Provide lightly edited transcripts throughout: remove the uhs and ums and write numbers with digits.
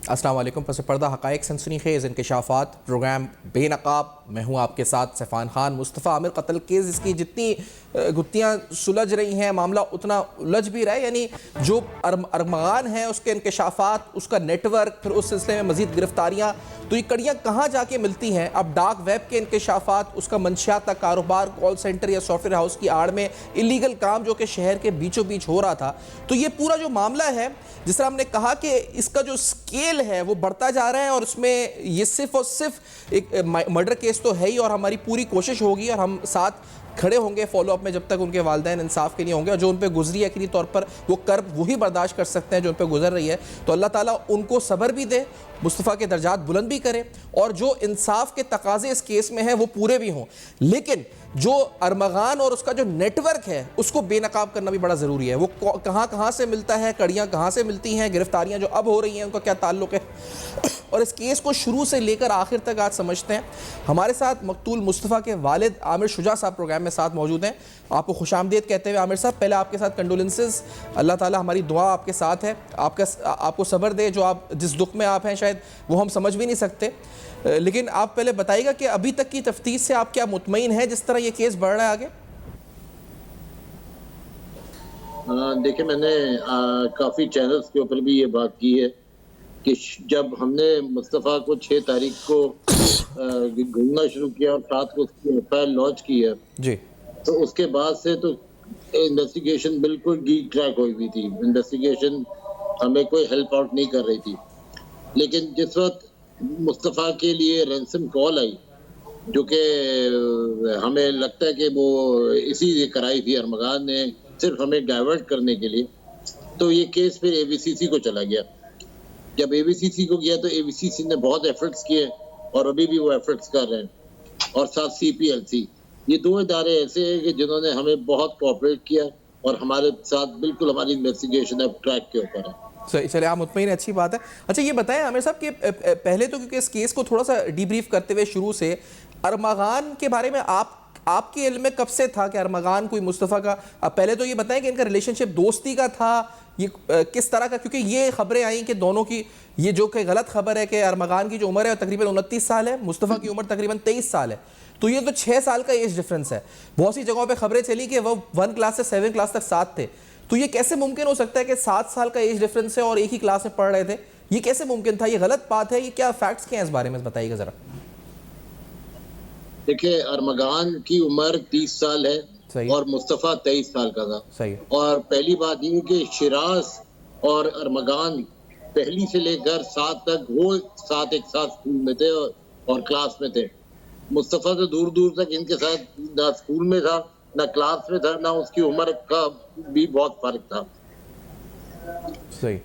अस्सलाम वालेकुम। पस पर्दा हक़ाइक़ सनसनीखेज़ इंकशाफ़ात प्रोग्राम बेनकाब। मैं हूँ आपके साथ सफ़ान खान। मुस्तफ़ा आमिर कत्ल केस इसकी जितनी गुत्थियाँ सुलझ रही हैं, मामला उतना उलझ भी रहा है। यानी जो अरमगान है उसके इंकशाफ़ात, उसका नेटवर्क, फिर उस सिलसिले में मज़ीद गिरफ्तारियाँ, तो ये कड़ियाँ कहाँ जाके मिलती हैं। अब डार्क वेब के इंकशाफ़ात, उसका मंशियात का कारोबार, कॉल सेंटर या सॉफ्टवेयर हाउस की आड़ में इलीगल काम जो कि शहर के बीचों बीच हो रहा था। तो ये पूरा जो मामला है, जिस तरह हमने कहा कि इसका जो स्केल है वो बढ़ता जा रहा है, और उसमें ये सिर्फ और सिर्फ एक मर्डर केस तो है ही, और हमारी पूरी कोशिश होगी और हम साथ खड़े होंगे फॉलोअप में जब तक उनके वालिदैन इंसाफ के लिए होंगे, और जो उन पर गुजरी यकीनी तौर पर वो कर्ब वही बर्दाश्त कर सकते हैं जो उन पर गुजर रही है। तो अल्लाह ताला उनको सब्र भी दे, मुस्तफ़ा के दर्जात बुलंद भी करे, और जो इंसाफ के तकाजे इस केस में हैं वो पूरे भी हों। लेकिन जो अरमगान और उसका जो नेटवर्क है उसको बेनकाब करना भी बड़ा ज़रूरी है। वो कहाँ कहाँ से मिलता है, कड़ियाँ कहाँ से मिलती हैं, गिरफ्तारियाँ जो अब हो रही हैं उनका क्या ताल्लुक़ है, और इस केस को शुरू से लेकर आखिर तक आज समझते हैं। हमारे साथ मकतूल मुस्तफ़ा के वालिद आमिर शुजा साहब प्रोग्राम में साथ मौजूद हैं। आपको खुशामदीद कहते हुए आमिर साहब, पहले आपके साथ कंडोलेंसेस। अल्लाह ताला हमारी दुआ आपके साथ है, आपको सब्र दे। जो आप जिस दुख में आप हैं शायद वो हम समझ भी नहीं सकते, लेकिन आप पहले बताइएगा कि अभी तक की तफ्तीश से आप क्या मुतमईन हैं जिस तरह ये केस बढ़ रहा है आगे? देखिए, मैंने काफ़ी चैनल्स के ऊपर भी ये बात की है कि जब हमने मुस्तफ़ा को 6 तारीख को घूमना शुरू किया और 7 को उसकी एफआईआर लॉन्च की है जी, तो उसके बाद से तो इन्वेस्टिगेशन बिल्कुल डी ट्रैक हुई हुई थी। इन्वेस्टिगेशन हमें कोई हेल्प आउट नहीं कर रही थी। लेकिन जिस वक्त मुस्तफ़ा के लिए रैंसम कॉल आई, जो कि हमें लगता है कि वो इसी से कराई थी अरमगान ने, सिर्फ हमें डाइवर्ट करने के लिए, तो ये केस फिर एवीसीसी को चला गया। जब एवीसीसी को गया तो एवीसीसी ने बहुत एफर्ट्स किए और अभी भी वो एफर्ट्स कर रहे हैं, और साथ सीपीएलसी। ये 2 इदारे ऐसे हैं कि जिन्होंने हमें बहुत कोऑपरेट किया और हमारे साथ बिल्कुल हमारी इन्वेस्टिगेशन अब ट्रैक के ऊपर है। सही, चलिए आप मुतमईन, अच्छी बात है। अच्छा ये बताएं आमिर साहब कि पहले तो क्योंकि इस केस को थोड़ा सा डीब्रीफ करते हुए शुरू से, अरमगान के बारे में आपके इल्म में कब से था कि अरमगान कोई मुस्तफ़ा का, पहले तो ये बताएं कि इनका रिलेशनशिप दोस्ती का था, ये किस तरह का, क्योंकि ये खबरें आई कि दोनों की, ये जो कि गलत खबर है कि अरमगान की जो उम्र है तकरीबन 29 साल है, मुस्तफ़ा की उम्र तकरीबन 23 साल है, तो ये तो 6 साल का एज डिफरेंस है। बहुत सी जगहों पे खबरें चली कि वो 1 क्लास से 7 क्लास तक साथ थे। तो ये कैसे मुमकिन हो सकता है कि 7 साल का एज डिफरेंस है और एक ही क्लास में पढ़ रहे थे? ये कैसे मुमकिन था? ये गलत बात है? ये क्या फैक्ट्स क्या हैं इस बारे में बताइएगा जरा। देखिए, अरमगान की उम्र 30 साल है सही, और मुस्तफ़ा 23 साल का था। सही है। और पहली बात ये कि शिराज और अरमगान पहली से लेकर 7 तक वो साथ एक साथ स्कूल में थे और क्लास में थे। मुस्तफ़ा तो दूर दूर तक इनके साथ ना स्कूल में था, ना क्लास में था, ना उसकी उम्र का भी बहुत फर्क था। सही,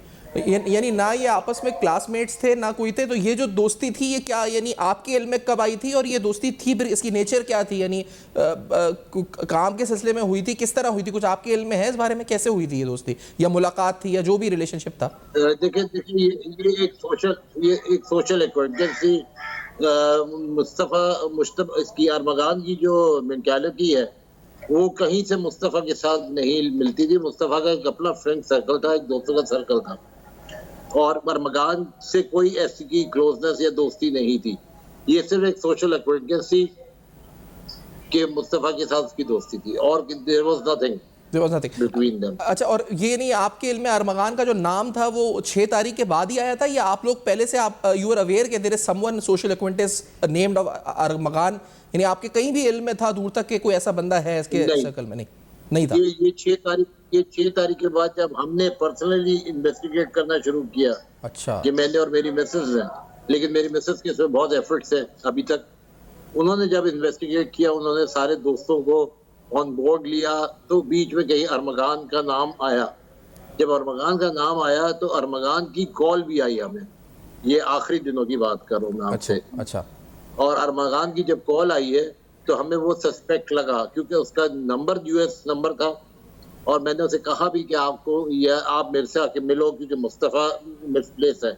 यानी ना ये आपस में क्लासमेट्स थे ना कोई थे, तो ये जो दोस्ती थी ये क्या, यानी आपके इल्म में कब आई थी, और ये दोस्ती थी फिर इसकी नेचर क्या थी, यानी काम के सिलसिले में हुई थी, किस तरह हुई थी, कुछ आपके इल्म में है इस बारे में? कैसे हुई थी ये दोस्ती, या मुलाकात थी, या जो भी रिलेशनशिप था? देखिए ये एक सोशल एक्वेंटेंस थी। मुस्तफ़ा इसकी अरमगान की जो मेंटालिटी है वो कहीं से मुस्तफ़ा के साथ नहीं मिलती थी। मुस्तफ़ा का एक अपना फ्रेंड सर्कल था, एक दोस्तों का सर्कल था, और अरमगान से कोई ऐसी की क्लोजनेस या दोस्ती नहीं थी। ये सिर्फ एक सोशल एक्वेंटेंस थी कि मुस्तफ़ा के साथ उसकी दोस्ती थी, और there was nothing between them. अच्छा, और ये नहीं आपके इल्म में अरमगान का जो नाम था वो 6 तारीख के बाद ही आया था, या आप लोग पहले से आप यू आर अवेयर कि there is someone social acquaintance named of Armaghan, यानी आपके कहीं भी इल्म में था दूर तक कि कोई ऐसा बंदा है इसके सर्कल में? नहीं था। ये 6 तारीख के बाद जब हमने पर्सनली इन्वेस्टिगेट करना शुरू किया, अच्छा, कि मैंने और मेरी मिसेज है, लेकिन मेरी मिसेज के इसमें बहुत एफर्ट्स है अभी तक। उन्होंने जब इन्वेस्टिगेट किया, उन्होंने सारे दोस्तों को ऑन बोर्ड लिया, तो बीच में कहीं अरमगान का नाम आया। जब अरमगान का नाम आया तो अरमगान की कॉल भी आई हमें। ये आखिरी दिनों की बात कर रहा हूँ मैं आपसे। अच्छा, और अरमगान की जब कॉल आई है तो हमें वो सस्पेक्ट लगा, क्योंकि उसका नंबर यूएस नंबर था, और मैंने उसे कहा भी कि आपको या आप मेरे से आके मिलो क्योंकि मुस्तफ़ा मिसप्लेस है।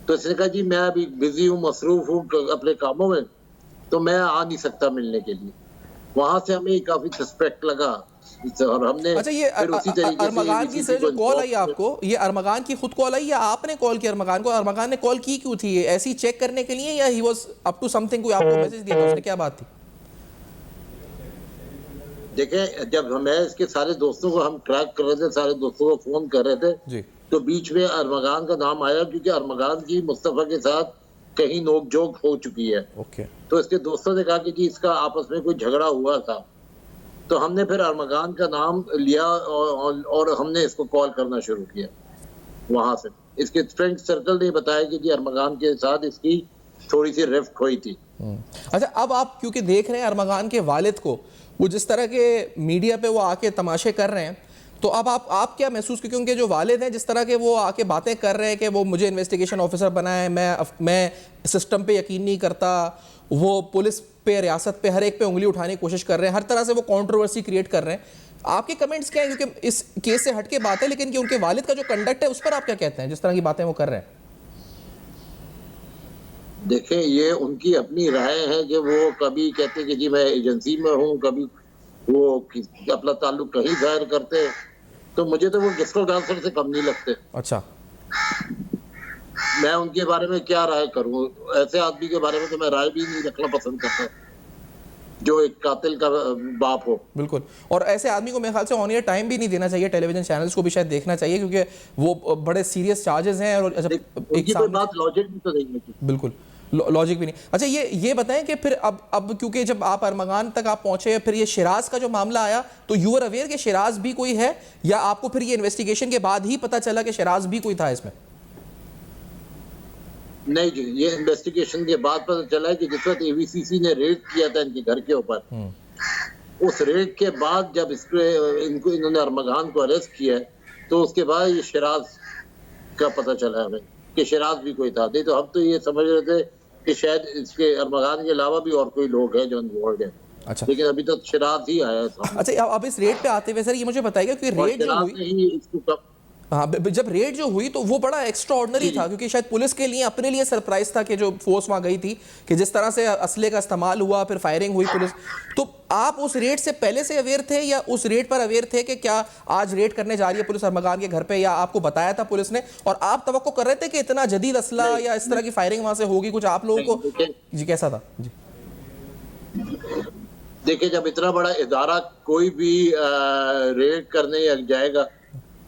तो इसने कहा जी मैं अभी बिजी हूँ, मसरूफ हूँ अपने कामों में, तो मैं आ नहीं सकता मिलने के लिए। वहां से हमें काफी सस्पेक्ट लगा और हमने अच्छा, ये फिर उसी तरीके से अरमगान की सर जो कॉल आई आपको, ये अरमगान की खुद कॉल आई या आपने कॉल किया अरमगान को? अरमगान ने कॉल की क्यों थी? ये ऐसी चेक करने के लिए या he was up to something? कोई आपको मैसेज दिया था उसने, क्या बात थी? देखें, जब मैं इसके सारे दोस्तों को हम ट्रैक कर रहे थे, सारे दोस्तों को फोन कर रहे थे, जी तो बीच में अरमगान का नाम आया, क्योंकि अरमगान की मुस्तफा के साथ कहीं नोकझोंक हो चुकी है। ओके तो इसके दोस्तों ने कहा कि जी इसका आपस में कोई झगड़ा हुआ था, तो हमने फिर अरमगान का नाम लिया और हमने इसको कॉल करना शुरू किया वहां से। इसके फ्रेंड सर्कल ने बताया कि जी अरमगान के साथ इसकी थोड़ी सी रिफ्ट हुई थी। अच्छा, अब आप क्योंकि देख रहे हैं अरमगान के वालिद को, वो जिस तरह के मीडिया पे वो आके तमाशे कर रहे हैं, तो अब आप क्या महसूस, क्योंकि उनके जो वालिद हैं जिस तरह के वो आके बातें कर रहे हैं कि वो मुझे इन्वेस्टिगेशन ऑफिसर बनाए, मैं सिस्टम पे यकीन नहीं करता, वो पुलिस पे, रियासत पे, हर एक पे उंगली उठाने की कोशिश कर रहे हैं, हर तरह से वो कंट्रोवर्सी क्रिएट कर रहे हैं, आपके कमेंट्स क्या हैं? क्योंकि इस केस से हट के बात है, लेकिन कि उनके वालिद का जो कंडक्ट है उस पर आप क्या कहते हैं, जिस तरह की बातें वो कर रहे हैं? देखें, ये उनकी अपनी राय है कि वो कभी कहते कि जी मैं एजेंसी में हूँ, कभी वो अपना ताल्लुक कहीं जाहिर करते, तो मुझे तो वो गिस्को डांसर से कम नहीं लगते। अच्छा, मैं उनके बारे में क्या राय करूँ? ऐसे आदमी के बारे में तो मैं राय भी नहीं रखना पसंद करता जो एक कातिल का बाप हो। बिल्कुल, और ऐसे आदमी को मेरे ख्याल से ऑन एयर टाइम भी नहीं देना चाहिए, टेलीविजन चैनल्स को भी शायद देखना चाहिए, क्योंकि वो बड़े सीरियस चार्जेस हैं और जब उनकी कोई बात लॉजिक भी तो नहीं है। बिल्कुल लॉजिक भी नहीं। अच्छा, ये बताएं कि फिर अब क्योंकि जब आप अरमगान तक आप पहुंचे, फिर ये शिराज का जो मामला आया, तो यू आर अवेयर कि शिराज भी कोई है, या आपको फिर ये इन्वेस्टिगेशन के बाद ही पता चला कि शिराज भी कोई था इसमें? नहीं जी, ये इन्वेस्टिगेशन के बाद पता चला है कि जिस वक्त एवीसीसी ने रेड किया था इनके घर के ऊपर, उस रेड के बाद जब इन्होंने अरमगान को अरेस्ट किया है, तो उसके बाद ये शिराज का पता चला हमें कि शिराज भी कोई था। नहीं तो हम तो ये समझ रहे थे कि शायद इसके अरमगान के अलावा भी और कोई लोग हैं जो इन्वॉल्व है। अच्छा, लेकिन अभी तो शिराज ही आया था। अच्छा, अब इस रेड पे आते हुए सर ये मुझे बताइएगा कि रेड जो हुई, हाँ, जब रेड जो हुई तो वो बड़ा एक्स्ट्रा ऑर्डिनरी था, क्योंकि शायद पुलिस के लिए अपने लिए सरप्राइज था कि जो फोर्स वहां गई थी, कि जिस तरह से असले का इस्तेमाल हुआ, फिर फायरिंग हुई पुलिस। तो आप उस रेड से पहले से अवेयर थे, या उस रेड पर अवेयर थे कि क्या आज रेड करने जा रही है पुलिस अरमगान के घर पे, या आपको बताया था पुलिस ने और आप तवक्को कर रहे थे कि इतना जदीद असला या इस तरह की फायरिंग वहां से होगी? कुछ आप लोगों को जी कैसा था? जी देखिए, जब इतना बड़ा इदारा कोई भी रेड करने जाएगा,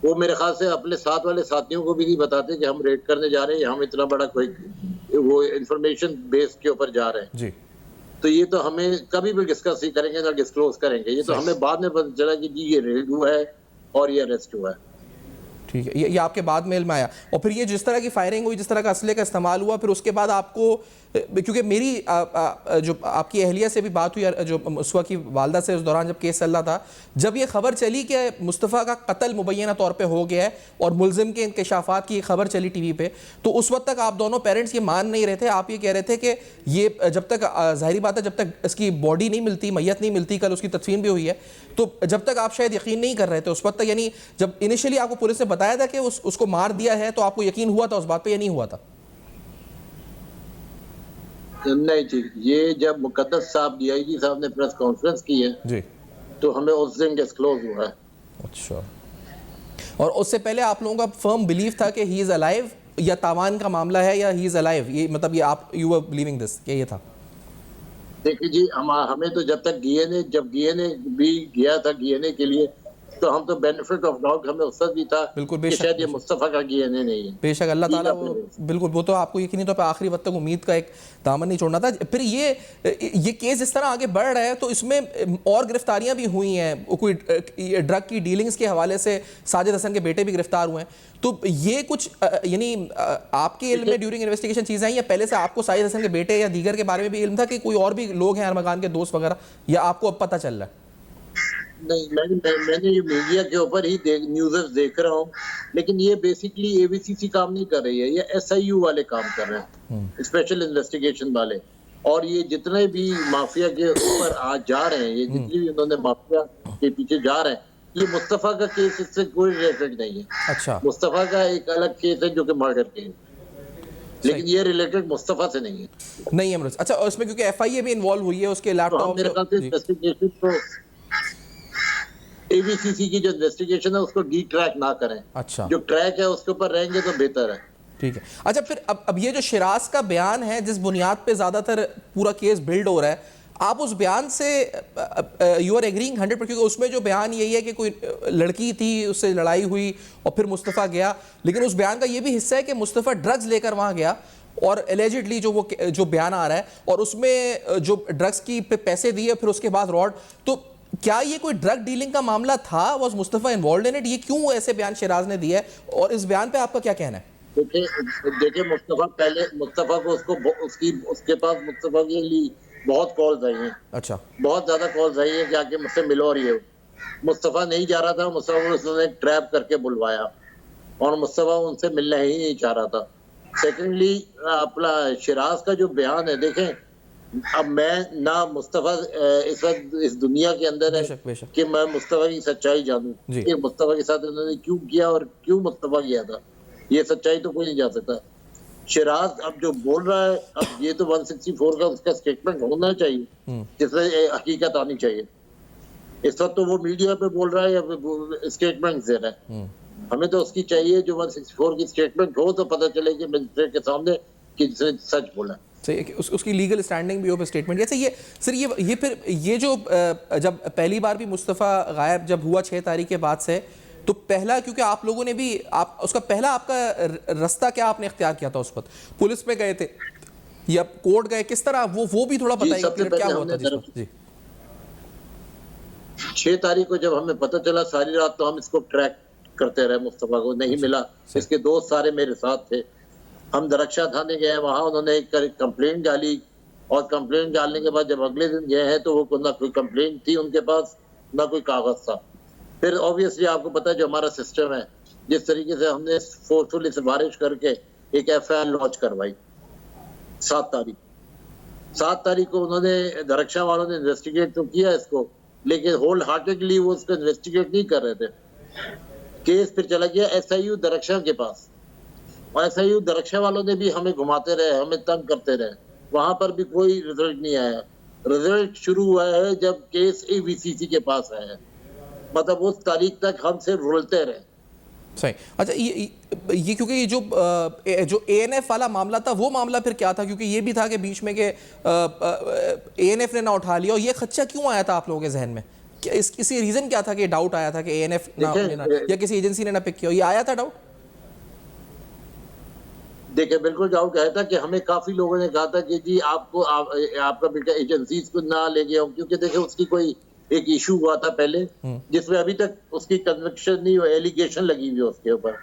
वो मेरे ख्याल से अपने साथ वाले साथियों को भी नहीं बताते कि हम रेड करने जा रहे हैं, हम इतना बड़ा कोई वो इंफॉर्मेशन बेस के ऊपर जा रहे हैं जी। तो ये तो हमें कभी भी डिस्कस ही करेंगे ना डिस्क्लोज करेंगे। ये तो हमें बाद में पता चला कि जी ये रेड हुआ है और ये अरेस्ट हुआ है। ठीक है, ये आपके बाद में इल्म आया। और फिर ये जिस तरह की फायरिंग हुई, जिस तरह का असले का इस्तेमाल हुआ, फिर उसके बाद आपको, क्योंकि मेरी जो आपकी अहलिया से भी बात हुई, जो मुस्तफ़ा की वालदा से, उस दौरान जब केस चल रहा था, जब ये खबर चली कि मुस्तफ़ा का कत्ल मुबैना तौर पे हो गया है और मुलजिम के इंकशाफात की खबर चली टीवी पे, तो उस वक्त तक आप दोनों पेरेंट्स ये मान नहीं रहे थे। आप ये कह रहे थे कि ये जब तक, ज़ाहिरी बात है, जब तक इसकी बॉडी नहीं मिलती, मैयत नहीं मिलती, कल उसकी तदफीन भी हुई है, तो जब तक आप शायद यकीन नहीं कर रहे थे उस वक्त तक। यानी जब इनिशियली आपको पुलिस ने बताया था कि उसको मार दिया है, तो आपको यकीन हुआ था उस बात पे या नहीं हुआ था? नहीं जी, ये जब मुकद्दस साहब डीआईजी साहब ने प्रेस कॉन्फ्रेंस की है जी, तो हमें उस दिन डिस्क्लोज हुआ है। अच्छा, और उससे पहले आप लोगों का फर्म बिलीव था कि ही इज अलाइव, या तावान का मामला है, या ही इज अलाइव, ये मतलब ये आप यू वर बिलीविंग दिस, क्या ये था? देखिए जी, हमें तो जब तक जब डीएनए भी गया था डीएनए के लिए, तो हम तो बेनिफिट ऑफ डाउट हमें उस वक्त भी था बिल्कुल, कि बेशक, शायद ये मुस्तफा का डीएनए नहीं है। बेशक, अल्लाह ताला बिल्कुल, वो तो आपको यकीनी तौर पर आखिरी वक्त तक उम्मीद का एक दामन नहीं छोड़ना था। फिर ये केस जिस तरह आगे बढ़ रहा है, तो इसमें और गिरफ्तारियां भी हुई हैं, कोई ड्रग की डीलिंग्स के हवाले से साजिद हसन के बेटे भी गिरफ्तार हुए हैं। तो ये कुछ यानी आपके इल्म में ड्यूरिंग इन्वेस्टिगेशन चीज़ें आई, या पहले से आपको साजिद हसन के बेटे या दीगर के बारे में भी इल्म था कि कोई और भी लोग हैं अरमगान के दोस्त वगैरह, या आपको अब पता चल रहा है? नहीं, मैंने ये मीडिया के ऊपर ही न्यूज़ देख रहा हूँ, लेकिन ये बेसिकली एवीसीसी काम नहीं कर रही है, ये एसआईयू वाले काम कर रहे हैं, स्पेशल इन्वेस्टिगेशन वाले। और ये जितने भी माफिया के ऊपर आज जा रहे हैं, ये जितनी भी उन्होंने माफिया के पीछे जा रहे हैं, ये मुस्तफा का केस इससे कोई रिलेटेड नहीं है। अच्छा, मुस्तफा का एक अलग केस है जो कि मर्डर केस, लेकिन ये रिलेटेड मुस्तफा से नहीं है। नहीं है। अच्छा, और इसमें क्योंकि एफआईए भी इन्वॉल्व हुई है, उसके लैपटॉप मेरे ख्याल से इन्वेस्टिगेशन तो एबीसीसी की जो इन्वेस्टिगेशन है उसको डी ट्रैक ना करें, अच्छा जो ट्रैक है उसके ऊपर रहेंगे तो बेहतर है। ठीक है। अच्छा फिर अब ये जो शिराज का बयान है जिस बुनियाद पे ज्यादातर पूरा केस बिल्ड हो रहा है, आप उस बयान से यू आर एग्रीइंग 100%? क्योंकि उसमें जो बयान यही है कि कोई लड़की थी, उससे लड़ाई हुई और फिर मुस्तफ़ा गया, लेकिन उस बयान का ये भी हिस्सा है कि मुस्तफ़ा ड्रग्स लेकर वहां गया और एलिजिडली जो बयान आ रहा है और उसमें जो ड्रग्स की पैसे दिए फिर उसके बाद रॉड, तो क्या ये कोई ड्रग डीलिंग का मामला था? Was Mustafa involve in it? ये क्यों ऐसे बयान शिराज ने दिया है और इस बयान पे आपका क्या कहना है? देखिए मुस्तफ़ा को उसके पास मुस्तफ़ा के लिए बहुत कॉल्स आई हैं, अच्छा बहुत ज्यादा कॉल्स आई हैं कि आके मुझसे मिलो, और ये मुस्तफ़ा नहीं जा रहा था। मुस्तफ़ा को उसने ट्रैप करके बुलवाया और मुस्तफ़ा उनसे मिलना ही नहीं चाह रहा था। सेकेंडली अपना शिराज का जो बयान है, देखें अब मैं ना मुस्तफ़ा इस वक्त इस दुनिया के अंदर है बेशक बेशक कि मैं मुस्तफ़ा की सच्चाई जानूं जी। कि मुस्तफ़ा के साथ उन्होंने क्यों किया और क्यों मुस्तफ़ा किया था, ये सच्चाई तो कोई नहीं जा सकता। शिराज अब जो बोल रहा है, अब ये तो 164 का उसका स्टेटमेंट होना चाहिए जिसमें हकीकत आनी चाहिए। इस वक्त तो वो मीडिया पे बोल रहा है या स्टेटमेंट दे रहा है। हमें तो उसकी चाहिए जो 164 की स्टेटमेंट हो, तो पता चले कि मजिस्ट्रेट के सामने कि जिसने सच बोला। सही है कि उसकी लीगल स्टैंडिंग भी हो स्टेटमेंट। जैसे ये सर ये फिर ये जो जब पहली बार भी मुस्तफ़ा गायब जब हुआ 6 तारीख के बाद से, तो पहला, क्योंकि आप लोगों ने भी उसका पहला आपका रास्ता क्या आपने इख्तियार किया था? उस वक्त पुलिस में गए थे या कोर्ट गए, किस तरह वो भी थोड़ा बताइए क्या हुआ था जिस वक्त? जी 6 तारीख को जब हमें पता चला, सारी रात तो हम इसको ट्रैक करते रहे, मुस्तफ़ा को नहीं मिला। इसके दोस्त सारे मेरे साथ थे। हम दरक्षा थाने गए, वहां उन्होंने एक कंप्लेंट डाली और कंप्लेंट डालने के बाद जब अगले दिन गए हैं तो वो ना कोई कंप्लेंट थी उनके पास, ना कोई कागज था। फिर ऑब्वियसली आपको पता है जो हमारा सिस्टम है, जिस तरीके से हमने फोर्सफुली सिफारिश करके एक एफआईआर लॉन्च करवाई 7 तारीख को उन्होंने दरक्षा वालों ने इन्वेस्टिगेट तो किया इसको, लेकिन होल हार्टेडली वो उसको इन्वेस्टिगेट नहीं कर रहे थे। केस फिर चला गया एसआईयू दरक्षा के पास और एसआईयू दरक्षा वालों ने भी हमें घुमाते रहे, हमें तंग करते रहे। वहां पर भी कोई रिजल्ट नहीं आया। रिजल्ट शुरू हुआ है जब केस एबीसीसी के पास आया है, मतलब उस तारीख तक हम सिर्फ रुलते रहे। सही। अच्छा ये क्योंकि ये जो एएनएफ वाला मामला था, वो मामला फिर क्या था? क्योंकि ये भी था कि बीच में कि एएनएफ ने ना उठा लिया, और ये खदशा क्यों आया था आप लोगों के जहन में? किसी रीजन क्या था कि डाउट आया था कि एएनएफ ना या किसी एजेंसी ने ना पिक किया? ये आया था डाउट? देखिए बिल्कुल डाउट आया था कि हमें काफी लोगों ने कहा था कि जी आपका बेटा एजेंसीज को ना ले गया, क्योंकि देखिए उसकी कोई एक इशू हुआ था पहले जिसमें अभी तक उसकी कन्विक्शन नहीं हुई, एलिगेशन लगी हुई है उसके ऊपर,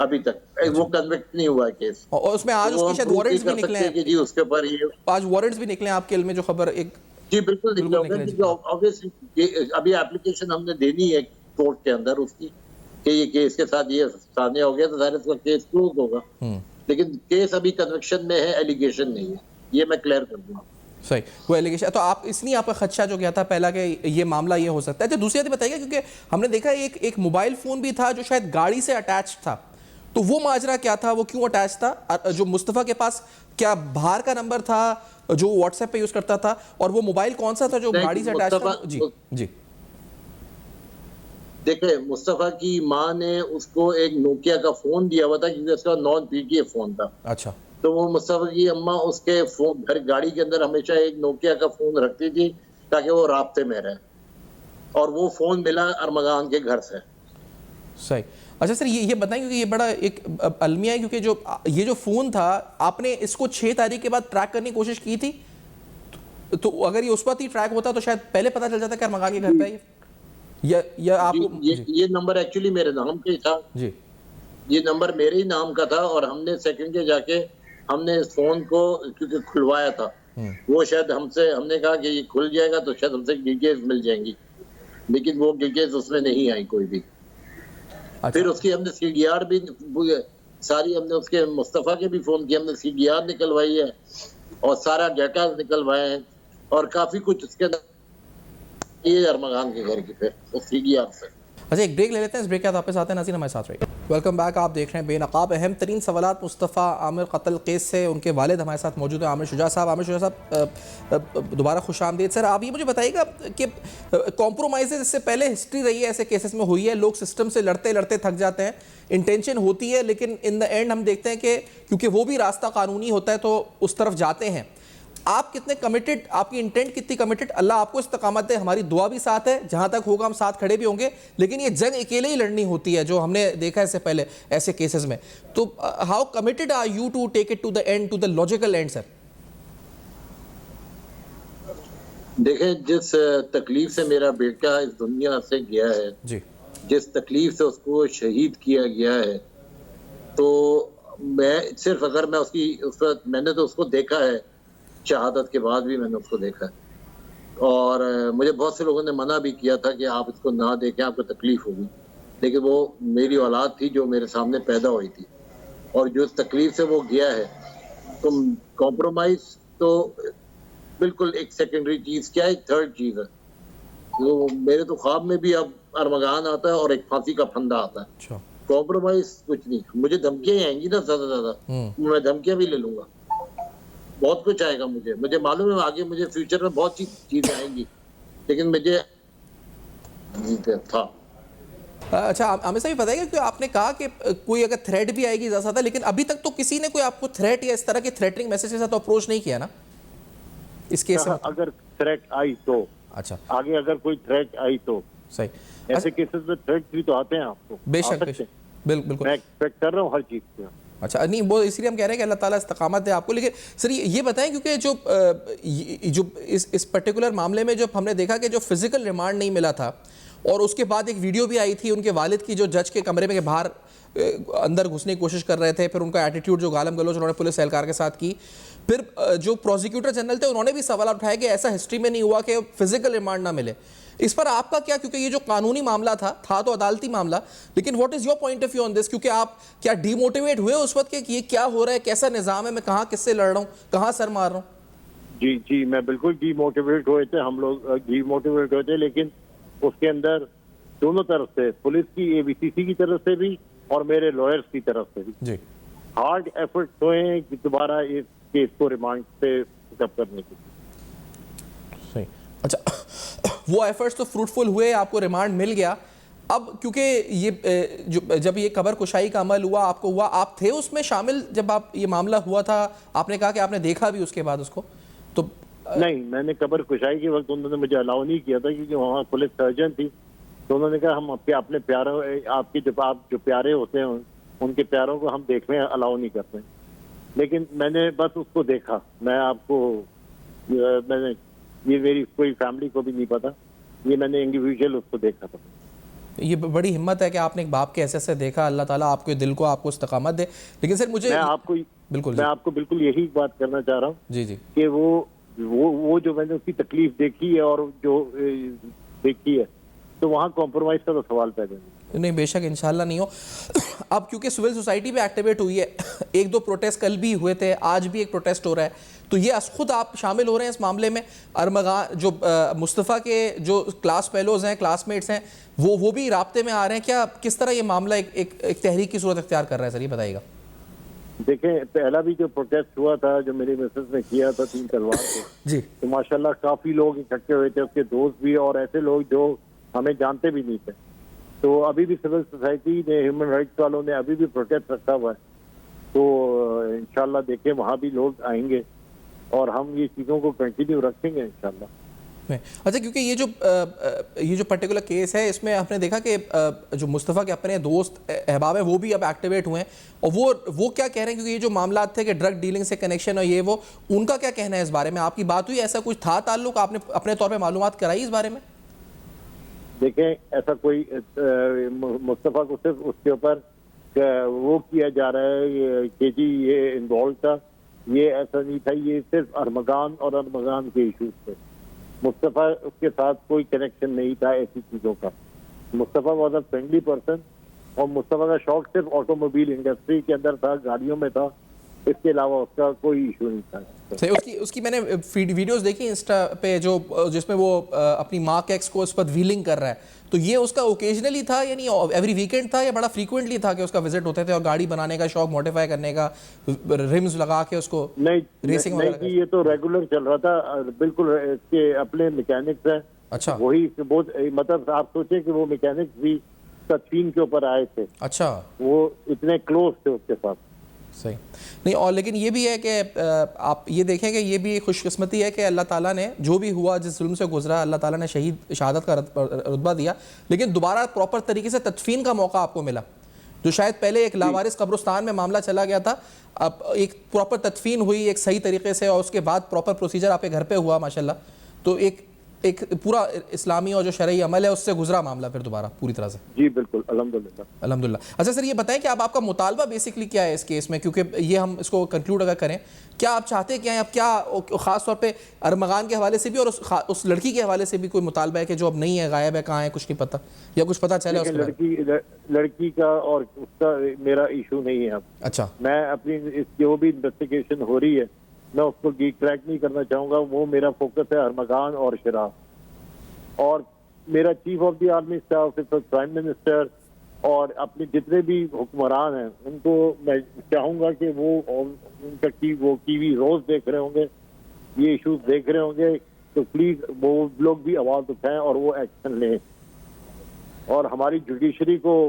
अभी तक वो कन्विक्ट नहीं हुआ है केस। और उसमें आज उसके शायद वारंट्स भी निकले हैं कि जी उसके ऊपर ये आज वारंट्स भी निकले हैं आपके इल्म में जो खबर एक? जी बिल्कुल निकले। ऑब्वियसली अभी एप्लीकेशन हमने देनी है कोर्ट के अंदर उसकी कि ये केस के साथ ये सामने हो गया तो सारे इसका केस क्लोज होगा, लेकिन केस अभी कन्विक्शन में है, एलिगेशन नहीं है। ये मैं क्लियर कर दूंगा। सही, वो एलिगेशन तो आप इसलिए आपका खदशा जो गया था पहला कि ये मामला ये हो सकता है। अच्छा दूसरी बात बताइएगा, क्योंकि हमने देखा एक मोबाइल फोन भी था जो शायद गाड़ी से अटैच था, तो वो माजरा क्या था? वो क्यों अटैच था? जो मुस्तफ़ा के पास क्या बाहर का नंबर था जो व्हाट्सएप पे यूज करता था, और वो मोबाइल कौन सा था जो गाड़ी से अटैच था? जी जी देखिए मुस्तफ़ा की माँ ने उसको एक नोकिया का फोन दिया हुआ था क्योंकि उसका नॉन पीटीएफ फोन था। अच्छा, तो वो मुस्तफ़ा की अम्मा उसके फोन घर गाड़ी के अंदर हमेशा एक नोकिया का फोन रखती थी ताकि वो राब्ते में रहे, और वो फोन मिला अरमगान के घर से। सही। अच्छा सर ये बताएं, क्योंकि ये बड़ा एक अलमिया है, क्योंकि ये जो फोन था आपने इसको 6 तारीख के बाद ट्रैक करने की कोशिश की थी, तो अगर ये उस वक्त ही ट्रैक होता तो शायद पहले पता चल जाता कि अरमगान के घर पे है या आपको? ये नंबर एक्चुअली मेरे नाम पे था जी, ये नंबर मेरे ही नाम का था, और हमने सेकंड डे जाके हमने इस फोन को क्योंकि खुलवाया था, वो शायद हमने कहा कि ये खुल जाएगा तो शायद हमसे डिटेल्स मिल जाएंगी, लेकिन वो डिटेल्स उसमें नहीं आई कोई भी। अच्छा। फिर उसकी हमने सीडीआर भी सारी हमने उसके मुस्तफ़ा के भी फोन किए, हमने सीडीआर निकलवाई है और सारा डाटा निकलवाए हैं, और काफी कुछ उसके अंदर ये अरमगान के घर की फिर उस सीडीआर से। अच्छा, एक ब्रेक ले लेते हैं, इस ब्रेक के बाद वापस आते हैं। नाज़रीन हमारे साथ रहिए। Welcome back. आप देख रहे हैं बेनकाब। अहम तरीन सवालात मुस्तफ़ा आमिर कत्ल केस से उनके वालिद हमारे साथ मौजूद हैं, आमिर शुजा साहब। आमिर शुजा साहब, दोबारा खुश आमदीद। सर, आप ये मुझे बताइएगा कि कॉम्प्रोमाइज़ इससे पहले हिस्ट्री रही है ऐसे केसेस में हुई है, लोग सिस्टम से लड़ते लड़ते थक जाते हैं, इंटेंशन होती है लेकिन इन द एंड हम देखते हैं कि क्योंकि वो भी रास्ता कानूनी होता है तो उस तरफ जाते हैं। आप कितने कमिटेड, आपकी इंटेंट कितनी कमिटेड? अल्लाह आपको इस्तकामत दे, हमारी दुआ भी साथ है, जहां तक होगा हम साथ खड़े भी होंगे, लेकिन ये जंग अकेले ही लड़नी होती है जो हमने देखा है इससे पहले ऐसे केसेस में। तो how committed are you to take it to the end, to the logical end? Sir देखें, जिस तकलीफ से मेरा बेटा इस दुनिया से गया है जी, जिस तकलीफ से उसको शहीद किया गया है, तो मैं सिर्फ अगर मैं उसकी उस वक्त मैंने तो उसको देखा है, शहादत के बाद भी मैंने उसको देखा है। और मुझे बहुत से लोगों ने मना भी किया था कि आप इसको ना देखें, आपको तकलीफ होगी, लेकिन वो मेरी औलाद थी जो मेरे सामने पैदा हुई थी, और जो तकलीफ से वो गया है, तो कॉम्प्रोमाइज तो बिल्कुल एक सेकेंडरी चीज, क्या एक थर्ड चीज है। तो मेरे तो ख्वाब में भी अब अरमगान आता है और एक फांसी का फंदा आता है। अच्छा, कॉम्प्रोमाइज कुछ नहीं। मुझे धमकियां आएंगी ना ज्यादा, मैं धमकियां भी ले लूंगा, बहुत कुछ आएगा। मुझे मालूम है आगे मुझे फ्यूचर में बहुत चीजें आएंगी, लेकिन मुझे था। अच्छा, हमें सही बताइएगा कि आपने कहा कि कोई अगर थ्रेट भी आएगी ज्यादा, लेकिन अभी तक तो किसी ने कोई आपको थ्रेट या इस तरह के थ्रेटनिंग मैसेज के साथ अप्रोच नहीं किया ना इस केस में? अगर थ्रेट आई तो, अच्छा, आगे अगर कोई थ्रेट आई तो, सही। ऐसे केसेस में थ्रेट भी तो आते हैं आपको। बेशक बेशक, बिल्कुल। मैं एक्सपेक्ट कर रहा हूँ हर चीज से। अच्छा, नहीं वो इसलिए हम कह रहे हैं कि अल्लाह ताला इस्तकामत दे आपको। लेकिन सर ये बताएं, क्योंकि जो इस पर्टिकुलर मामले में जो हमने देखा कि जो फिजिकल रिमांड नहीं मिला था, और उसके बाद एक वीडियो भी आई थी उनके वालिद की जो जज के कमरे में के बाहर अंदर घुसने की कोशिश कर रहे थे, फिर उनका एटीट्यूड जो गालम गलोच उन्होंने पुलिस एहलकार के साथ की। फिर जो प्रोसिक्यूटर जनरल थे उन्होंने भी सवाल उठाया कि ऐसा हिस्ट्री में नहीं हुआ कि फिजिकल रिमांड ना मिले। इस पर आपका क्या, क्योंकि ये जो कानूनी मामला था तो अदालती मामला, लेकिन what is your point of view on this? क्योंकि आप क्या डीमोटिवेट हुए उस वक्त कि ये क्या हो रहा है, कैसा निजाम है, मैं कहाँ किससे लड़ रहा हूँ, कहाँ सर मार रहा हूँ? जी जी, मैं बिल्कुल डीमोटिवेट हुए थे, हम लोग डीमोटिवेट हुए थे, लेकिन उसके अंदर दोनों तरफ से, पुलिस की एबीसीसी की तरफ से भी और मेरे लॉयर्स की तरफ से भी जी, हार्ड एफर्ट्स हुए कि दोबारा इस केस को रिमांड से पिकअप करने के लिए। सही। अच्छा, वो एफर्ट्स तो फ्रूटफुल हुए, आपको रिमांड मिल गया। अब क्योंकि ये जब ये कबर कुशाई का अमल हुआ, आपको हुआ, आप थे उसमें शामिल जब आप ये मामला हुआ था? आपने कहा कि आपने देखा भी उसके बाद उसको, तो नहीं, मैंने कबर कुशाई के वक्त उन्होंने मुझे अलाउ नहीं किया था, क्योंकि वहाँ पुलिस सर्जन थी, तो उन्होंने कहा हम अपने प्यारों, आपके जब आप जो प्यारे होते हैं उनके प्यारों को हम देखने अलाउ नहीं करते। लेकिन मैंने बस उसको देखा। मैं आपको मैंने, ये मेरी कोई फैमिली को भी नहीं पता, ये मैंने इंडिविजुअल उसको देखा था। ये बड़ी हिम्मत है कि आपने एक बाप के ऐसे ऐसे देखा। अल्लाह ताला आपके दिल को, आपको इस्तकामत दे। लेकिन सर मुझे मैं आपको बिल्कुल यही बात करना चाह रहा हूँ जी जी कि वो जो मैंने उसकी तकलीफ देखी है और जो देखी है, तो वहाँ कॉम्प्रोमाइज का तो सवाल पैदा नहीं, बेशक इंशाल्लाह नहीं हो। अब क्योंकि सिविल सोसाइटी भी एक्टिवेट हुई है, एक दो प्रोटेस्ट कल भी हुए थे, आज भी एक प्रोटेस्ट हो रहा है, तो ये खुद आप शामिल हो रहे हैं इस मामले में? अरमगान जो मुस्तफ़ा के जो क्लास फेलोज हैं, क्लासमेट्स हैं, वो भी राब्ते में आ रहे हैं क्या? किस तरह ये मामला एक तहरीक की सूरत अख्तियार कर रहा है? सर ये बताइएगा। देखें, पहला भी जो प्रोटेस्ट हुआ था, जो मेरी मिसेस ने किया था 3 तलवार से, जी, तो माशाल्लाह काफी लोग इकट्ठे हुए थे, उसके दोस्त भी और ऐसे लोग जो हमें जानते भी नहीं थे। तो अभी भी सिविल सोसाइटी ने, ह्यूमन राइट्स वालों ने अभी भी प्रोटेस्ट रखा हुआ है, तो इंशाल्लाह देखें वहाँ भी लोग आएंगे और हम ये चीज़ों को कंटिन्यू रखेंगे इंशाल्लाह। अच्छा, क्योंकि ये जो पर्टिकुलर केस है, इसमें आपने देखा कि जो मुस्तफ़ा के अपने दोस्त अहबाब हैं वो भी अब एक्टिवेट हुए हैं, और वो क्या कह रहे हैं? क्योंकि ये जो मामला थे कि ड्रग डीलिंग से कनेक्शन और ये वो, उनका क्या कहना है इस बारे में? आपकी बात हुई, ऐसा कुछ था ताल्लुक? आपने अपने तौर पर मालूमात कराई इस बारे में? देखें, ऐसा कोई मुस्तफ़ा को सिर्फ उसके ऊपर वो किया जा रहा है कि जी ये इन्वॉल्व था, ये ऐसा नहीं था, ये सिर्फ अरमगान और अरमगान के इशूज थे। मुस्तफ़ा उसके साथ कोई कनेक्शन नहीं था ऐसी चीज़ों का। Mustafa was a friendly person, और मुस्तफ़ा का शौक सिर्फ ऑटोमोबाइल इंडस्ट्री के अंदर था, गाड़ियों में था, इसके अलावा उसका कोई इशू नहीं था। सही, उसकी मैंने वीडियोस देखी इंस्टा पे जो जिसमें वो अपनी माँ के एक्स को उस पर व्हीलिंग कर रहा है, तो ये उसका ओकेजनली था यानी एवरी वीकेंड था या बड़ा फ्रीक्वेंटली था कि उसका विजिट होते थे और गाड़ी बनाने का शौक, मॉडिफाई करने का, रिम्स लगा के उसको रेसिंग नहीं कि ये तो रेगुलर चल रहा था, बिल्कुल इसके अपने मैकेनिक्स हैं। अच्छा, वही बहुत मतलब आप सोचे कि वो मैकेनिक्स भी तदफीन के ऊपर आए थे। अच्छा, वो इतने क्लोज थे उसके साथ। सही नहीं, और लेकिन ये भी है कि आप ये देखें कि ये भी खुशकिस्मती है कि अल्लाह ताला ने जो भी हुआ, जिस जुल्म से गुजरा, अल्लाह ताला ने शहादत का रुतबा दिया, लेकिन दोबारा प्रॉपर तरीके से तदफीन का मौका आपको मिला। जो शायद पहले एक लावारिस कब्रिस्तान में मामला चला गया था, अब एक प्रॉपर तदफीन हुई एक सही तरीके से और उसके बाद प्रॉपर प्रोसीजर आपके घर पे हुआ माशाल्लाह, तो एक पूरा इस्लामी और जो शरई अमल है उससे गुजरा मामला फिर दोबारा पूरी तरह से। जी बिल्कुल, अल्हम्दुलिल्लाह अल्हम्दुलिल्लाह। अच्छा सर, ये बताएं कि अब आपका मुतालबा बेसिकली क्या है इस केस में, क्योंकि ये हम इसको कंक्लूड अगर करें, क्या आप चाहते क्या हैं, अब क्या ख़ास तौर पे अरमगान के हवाले से भी और उस लड़की के हवाले से भी कोई मुतालबा है कि जो अब नहीं है, गायब है, कहाँ है, कुछ नहीं पता, या कुछ पता चला उसके लड़की का और उसका मेरा इशू नहीं है अब। अच्छा, मैं अपनी जो भी इन्वेस्टिगेशन हो रही है मैं उसको ट्रैक नहीं करना चाहूँगा। वो मेरा फोकस है अरमगान और शराब, और मेरा chief of the army staff, prime minister और अपने जितने भी हुक्मरान हैं उनको मैं चाहूँगा कि वो उनका वो टीवी रोज देख रहे होंगे, ये इशूज देख रहे होंगे, तो प्लीज वो लोग भी आवाज़ उठाएं और वो एक्शन लें, और हमारी जुडिशरी को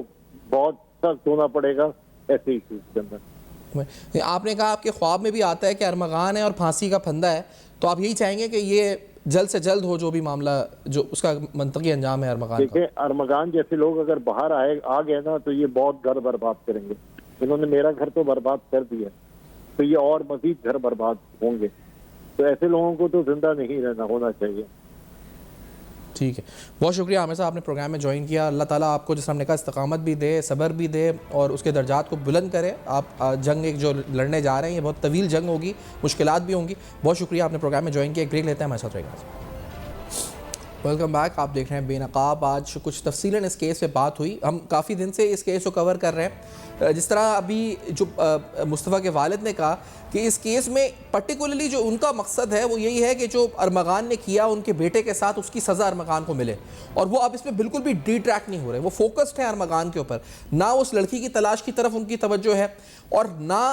बहुत सख्त होना पड़ेगा ऐसे इशूज के अंदर। आपने कहा आपके ख्वाब में भी आता है कि अरमगान है और फांसी का फंदा है, तो आप यही चाहेंगे कि ये जल्द से जल्द हो जो भी मामला, जो उसका मंतकी अंजाम है अरमगान का। देखिए, अरमगान जैसे लोग अगर बाहर आ गए ना तो ये बहुत घर बर्बाद करेंगे। इन्होंने मेरा घर तो बर्बाद कर दिया, तो ये और मजीद घर बर्बाद होंगे, तो ऐसे लोगों को तो जिंदा नहीं रहना होना चाहिए। ठीक है, बहुत शुक्रिया आमिर साहब, आपने प्रोग्राम में ज्वाइन किया। अल्लाह ताला आपको जिस हमने कहा इस्तकामत भी दे, सब्र भी दे और उसके दर्जात को बुलंद करे। आप जंग एक जो लड़ने जा रहे हैं, ये बहुत तवील जंग होगी, मुश्किलात भी होंगी। बहुत शुक्रिया, आपने प्रोग्राम में ज्वाइन किया। एक ब्रेक लेते हैं, हमारे साथ रहेगा। वेलकम बैक, आप देख रहे हैं बेनकाब। आज कुछ तफसीलन इस केस पे बात हुई। हम काफ़ी दिन से इस केस को कवर कर रहे हैं। जिस तरह अभी जो मुस्तफ़ा के वालिद ने कहा कि इस केस में पर्टिकुलरली जो उनका मकसद है वो यही है कि जो अरमगान ने किया उनके बेटे के साथ, उसकी सज़ा अरमगान को मिले, और वो अब इसमें बिल्कुल भी डिट्रैक्ट नहीं हो रहे। वो फोकस्ड है अरमगान के ऊपर, ना उस लड़की की तलाश की तरफ उनकी तवज्जो है, और ना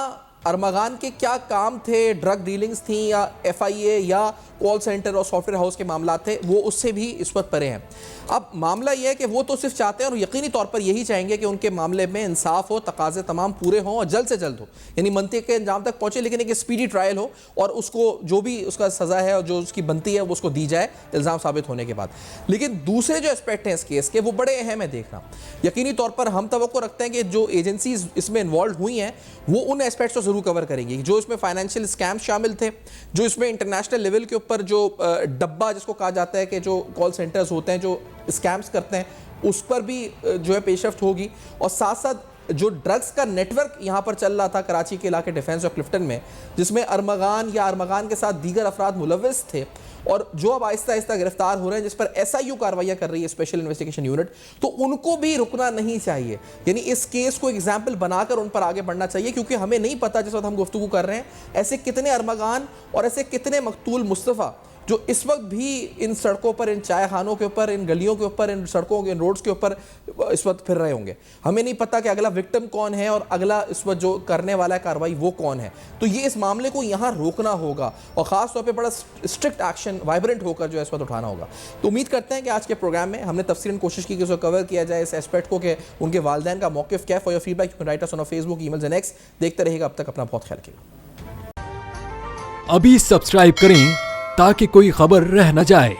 अरमगान के क्या काम थे, ड्रग डीलिंग्स थी या FIA या कॉल सेंटर और सॉफ्टवेयर हाउस के मामला थे, वो उससे भी इस वक्त परे हैं। अब मामला यह है कि वो तो सिर्फ चाहते हैं और यकीनी तौर पर यही चाहेंगे कि उनके मामले में इंसाफ हो, तकाजे तमाम पूरे हों और जल्द से जल्द हो, यानी मंतक़ के अंजाम तक पहुँचे, लेकिन एक स्पीडी ट्रायल हो और उसको जो भी उसका सज़ा है और जो उसकी बनती है वो उसको दी जाए इल्ज़ाम साबित होने के बाद। लेकिन दूसरे जो एस्पेक्ट हैं इस केस के वो बड़े अहम है देखना। यकीनी तौर पर हम तवक्को रखते हैं कि जो एजेंसीज इसमें इन्वॉल्व हुई हैं वो उन एस्पेक्ट्स को ज़रूर कवर करेंगी जो इसमें फाइनेंशियल स्कैम्स शामिल थे, जो इसमें इंटरनेशनल लेवल के ऊपर जो डब्बा जिसको कहा जाता है कि जो कॉल सेंटर्स होते हैं जो स्कैम्स करते हैं, उस पर भी जो है पेशरफ्त होगी, और साथ साथ जो ड्रग्स का नेटवर्क यहाँ पर चल रहा था कराची के इलाके डिफेंस और क्लिफ्टन में, जिसमें अरमगान या अरमगान के साथ दीगर अफराद मुलव्विस थे और जो अब आहिस्ता आहिस्ता गिरफ्तार हो रहे हैं, जिस पर SIU कार्रवाइयाँ कर रही है स्पेशल इन्वेस्टिगेशन यूनिट, तो उनको भी रुकना नहीं चाहिए। यानी इस केस को एग्जाम्पल बनाकर उन पर आगे बढ़ना चाहिए, क्योंकि हमें नहीं पता जिस वक्त हम गुफ्तगू कर रहे हैं ऐसे कितने अरमगान और ऐसे कितने मकतूल मुस्तफ़ा जो इस वक्त भी इन सड़कों पर, इन चाय खानों के ऊपर, इन गलियों के ऊपर, इन सड़कों इन रोड्स के ऊपर इस वक्त फिर रहे होंगे। हमें नहीं पता कि अगला विक्टिम कौन है और अगला इस वक्त जो करने वाला है कार्रवाई वो कौन है। तो ये इस मामले को यहाँ रोकना होगा और ख़ास तौर पे बड़ा स्ट्रिक्ट एक्शन वाइब्रेंट होकर जो है इस वक्त उठाना होगा। तो उम्मीद करते हैं कि आज के प्रोग्राम में हमने तफसीलन कोशिश की कि उसको कवर किया जाए इस एस्पेक्ट को कि उनके वालिदैन का मौक़िफ़ क्या है। For your feedback you can write us on Facebook, emails and x. देखते रहिएगा, अब तक अपना बहुत ख्याल रखिएगा। अभी सब्सक्राइब करें ताकि कोई खबर रह न जाए।